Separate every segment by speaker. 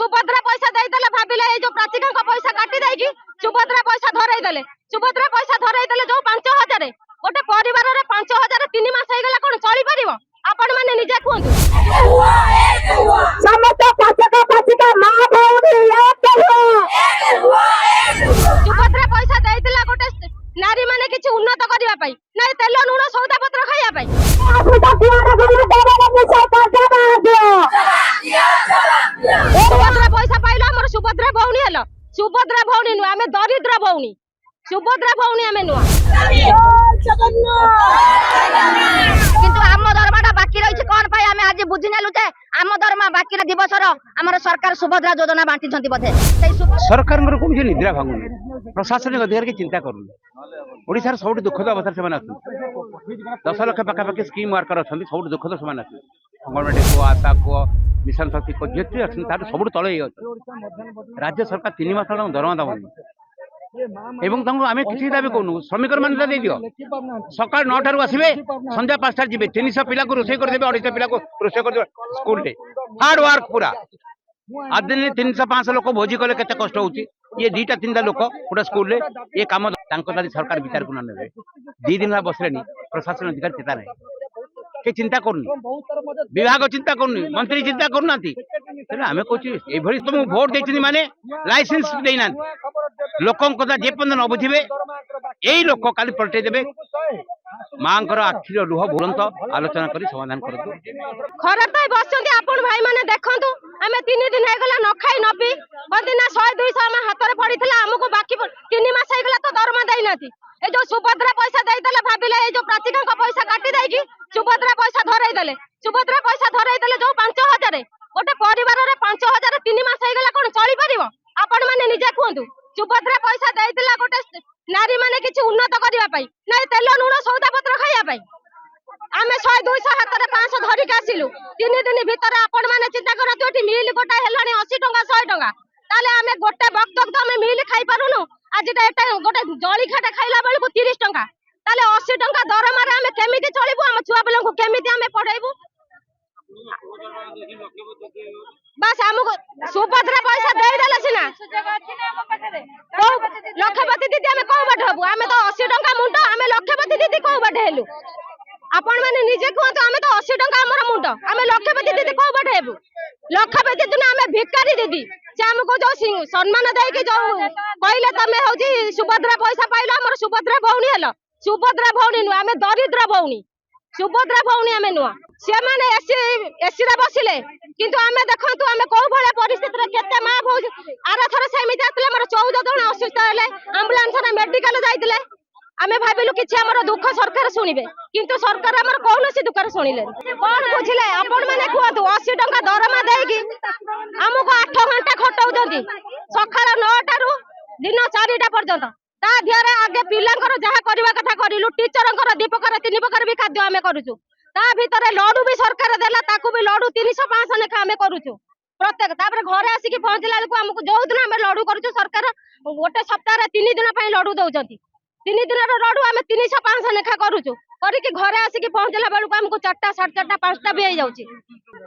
Speaker 1: सुभद्रा पैसा देदेले भाविले ए जो प्राचिका पैसा काटी देकी सुभद्रा पैसा धरई देले सुभद्रा पैसा धरई देले जो 5000 गोटे परिवार रे 5000 3 मास हे गला कोन चली परिबो आपण माने निजे कहंतु
Speaker 2: समस्त पाचिका मां भौणी एक हुआ
Speaker 1: सुभद्रा पैसा देइतिला गोटे नारी माने किछि उन्नत करिवा पई नै तेल लूण सौदा पत्र खाइया पई
Speaker 2: सुभद्रा
Speaker 1: पैसा पाइलो हमर सुभद्रा भौणी हलो सुभद्रा भौणी नु आमे दरिद्र भौणी सुभद्रा भौणी आमे नु किंतु आम दरमाटा बाकी रही कौन पाई आमे आज बुझी नेलु जे आम दरमा बाकी दिवसर हमर सरकार सुभद्रा योजना बांटी छंती बधे
Speaker 3: सरकार कोन निद्रा भांगुनी प्रशासनिक अधिकारी की चिंता करूनी ओडिसा सबुठ दुखद अवस्था से 10 लाख पाखापाखि स्कीम वर्कर अच्छा सब दुखद से अंगनवाड़ी को आशा को मिशन शक्ति को जे अच्छे सब तले राज्य सरकार 3 मास दरमा दबनी आम किसी दाबी कौन श्रमिक मैंने दे दियो सका 9 ठार आसवे संध्या 5 जी 300 पिला को रोसे करदे 250 पिला को रोसे कर स्कूल हार्ड वर्क पूरा आज दिन 300-500 लोक भोजी कले केते कष्ट होची ये 2-3 लोक गोटे स्कूल ये काम सरकार विचार को ना 2 दिन बसले प्रशासन अधिकारी चेता नहीं के चिंता करनी विभाग चिंता करनी मंत्री चिंता करना आम कह तुम भोट देती माने लाइसेंस देना लोक जे पर्यटन न बुझे यही लोक काली पलटे देवे माँ आखिर लुह भुरंत आलोचना कर समाधान कर
Speaker 1: भाई माने देखंतु आमे 3 दिन हे गला न खाई न पी बदिना 100-200 हम हाथ रे पड़ीथला हमको बाकी 3 मास हे गला तो दरमा देई नाथि ए जो सुभद्रा पैसा देई देले भाबिले ए जो प्राचिका पैसा काटी देकी सुभद्रा पैसा धरई देले सुभद्रा पैसा धरई देले जो 5000 गोटे परिवार रे 5000 3 मास हे गला कोन चली परिबो आपण माने निजे कहंतु सुभद्रा पैसा देइतिला गोटे नारी माने किछि उन्नत करिवा पई नै तेल लूण सौदा पत्र खाइया पई आमे 100-200 हाथ रे 500 धरि के आसिलु 3 दिन भीतर आपण माने चिंता करतु एठी मिल गोटा हेलानी 80 टका 100 टका ताले आमे गोटे वक्त तो आमे मिल खाई पारुनु आज एटा गोटे जळी खाटा खाइला बेलको 30 टका ताले 80 टका दरमा रे आमे केमिति चलिबु हम छुआ बेलन को केमिति आमे पढाइबु बस हमको सुभद्रा पैसा दे देले सिना लक्षपति दीदी आमे को बाटे हबु आमे तो 80 टका मुंड आमे लक्षपति दीदी को बाटे हेलु आपण माने निजे कहतो आमे तो 80 टका हमर मुंड आमे लक्षपति दीदी को बाटे हेबु लक्षपति दीदी आमे भिखारी दीदी से हमको जो सम्मान दे के जो कहले तमे होजी सुभद्रा पैसा पाइलो हमर सुभद्रा भौणी हलो सुभद्रा भौणी नु आमे दरिद्र भौणी सुभद्रा भौणी आमे नु से माने एसी रे बसिले किंतु आमे देखंतु आमे को भले परिस्थिति रे केते मां भौज आरा थरे सेमिति आतले हमर 14 जण असुस्थ हेले एम्बुलेंस रे मेडिकल जाइतिले आमे भाबिलु किछि हमर दुख सरकार सुनिबे किंतु सरकार हमर कोनोसी दुख सुनिले कोन बुझिले आपण माने कहतु 80 टका दरमा देकी हमको 8 घंटा खटाउ जंदी सखाळ 9 टारु दिन 4टा पर्यंत ता धियारे आगे पिलांकर जहा करबा कथा करिलु टीचरंकर 2 प्रकार 3 प्रकार भी खाद्य आमे करूछु ता भीतर लडू भी सरकार देला ताकू भी लडू 300-500 लेखा आमे करूछु प्रत्येक तापर घरे आसी कि पहुंचला को हमको जो दिन आमे लडू करूछु सरकार गोटे सप्ताह रे 3 दिन पई लडू दउचंती 3 दिन रो लडू आमे 300-500 लेखा करूछु करिके घरे आसी कि पहुंचला बेलको हमको 4टा 4:30 5टा भी हो जाउची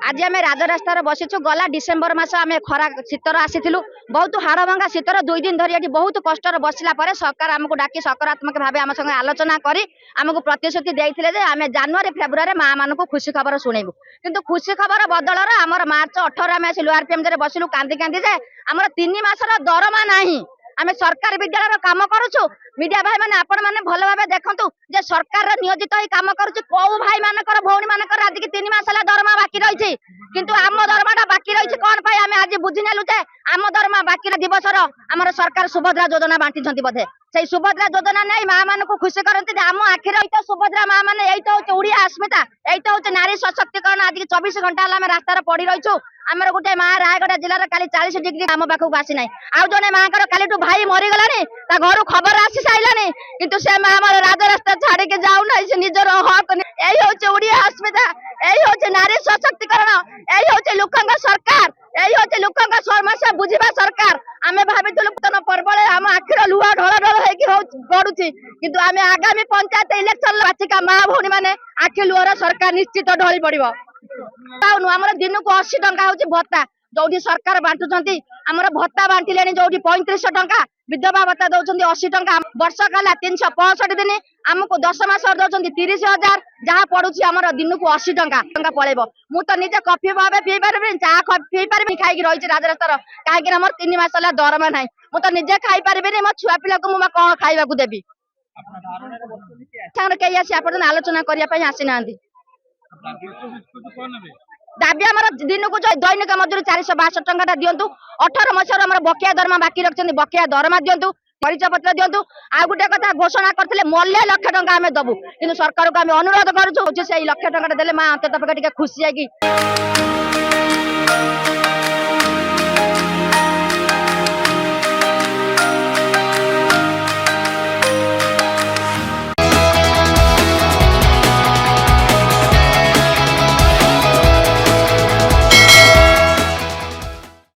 Speaker 1: आज आमे राजरास्ता रे बसिछु गला डिसेंबर मास आमे खरा शीतर आसीथिलु बहुत हाड़भंगा शीतर 2 दिन धरि एठी बहुत कष्ट रे बसिला परे सरकार हमको डाकी सकारात्मक भाबे हम संगे आलोचना करी हमको प्रतिश्रुति देइथिले जे आमे जनवरी फेब्रुआरी मां मानको खुशी खबर सुनेबु किंतु खुशी खबर बदल रे हमर मार्च 18 आमे आसिलु आरपीएम रे बसिलु कांदी कांदी जे हमर 3 मास रो दरमा नाही आमे सरकारी विद्यालय काम करूछु मीडिया भाई माने आपण माने भलो भाबे देखंतु जे सरकार रे नियोजित होई काम करूछु को भाई मानकर भौणी मानकर आज की 3 मास ला दरमा बाकी रहिछि किंतु आम दरमाटा बाकी रहिछि कोन पाई आमे आज बुझी नेलु जे आम दरमा बाकी दिवसर हमर सरकार सुभद्रा योजना बांटी छंती बधे सेई सुभद्रा योजना नै मां मानको खुशी करंती जे आम आखिर एतो सुभद्रा मां माने एतो चौड़िया अस्मिता एतो होचे नारी सशक्तिकरण आज की 24 घंटा ला आमे रास्ता रे पड़ी रहिछु आमर गोटे मां रायगढ़ जिला रे काली 40 डिग्री आम पाखु आसी नै आउ जने मां कर कालीटू भाई मरि गलानी ता घर खबर आसी साइलानी किंतु से मां हमर राजरास्ता छाड़ी के जाउ नै से निजर हक एई होचे ओडिया अस्मिता एई होचे नारी सशक्तिकरण एई होचे लोकंग सरकार एई होचे लोकंग समस्या बुझिबा सरकार आमे भाबितलु तन परबळे हम आखिर लुहा ढळ ढळ हे कि गडुची किंतु आमे आगामी पंचायत इलेक्शन बाचिका मां भौणी माने आखि लुहर सरकार निश्चित ढळी पड़िबो ताउनु हमर दिन को 80 टका होची भत्ता जोटी सरकार बांटुचंती हमर भत्ता बांटिलेनी जोटी 3500 टंका विधवा भत्ता दउचंती 80 टंका वर्ष काला 365 दिन हमको 10 मास दउचंती 30000 जहाँ पड़ुची हमर दिन को 80 टंका पळेबो मु तो निजे कॉफी भाबे पी पारबे चा पी पारबे खाई कि रहिछि राजरास्तार काहे हमर 3 मास ला दरमा नाही मु तो निजे खाई पारबे मो छुआ पिला को मु कोन खाइबा को देबी के आसी आपण आलोचना करिया पई आसी नांदी दाबी आमर दिन को दैनिक मजूरी 462 टंका दिंतु 18 मसीह आम बकिया दरमा बाकी रखते बकिया दरमा दिंतु परिचय पत्र दिंतु आ गोटे कथा घोषणा करते मल्ले लक्ष टंका आम दबु कि सरकार को आम अनुरोध करुचु से लक्ष टंका देले माँ अंत खुशी है कि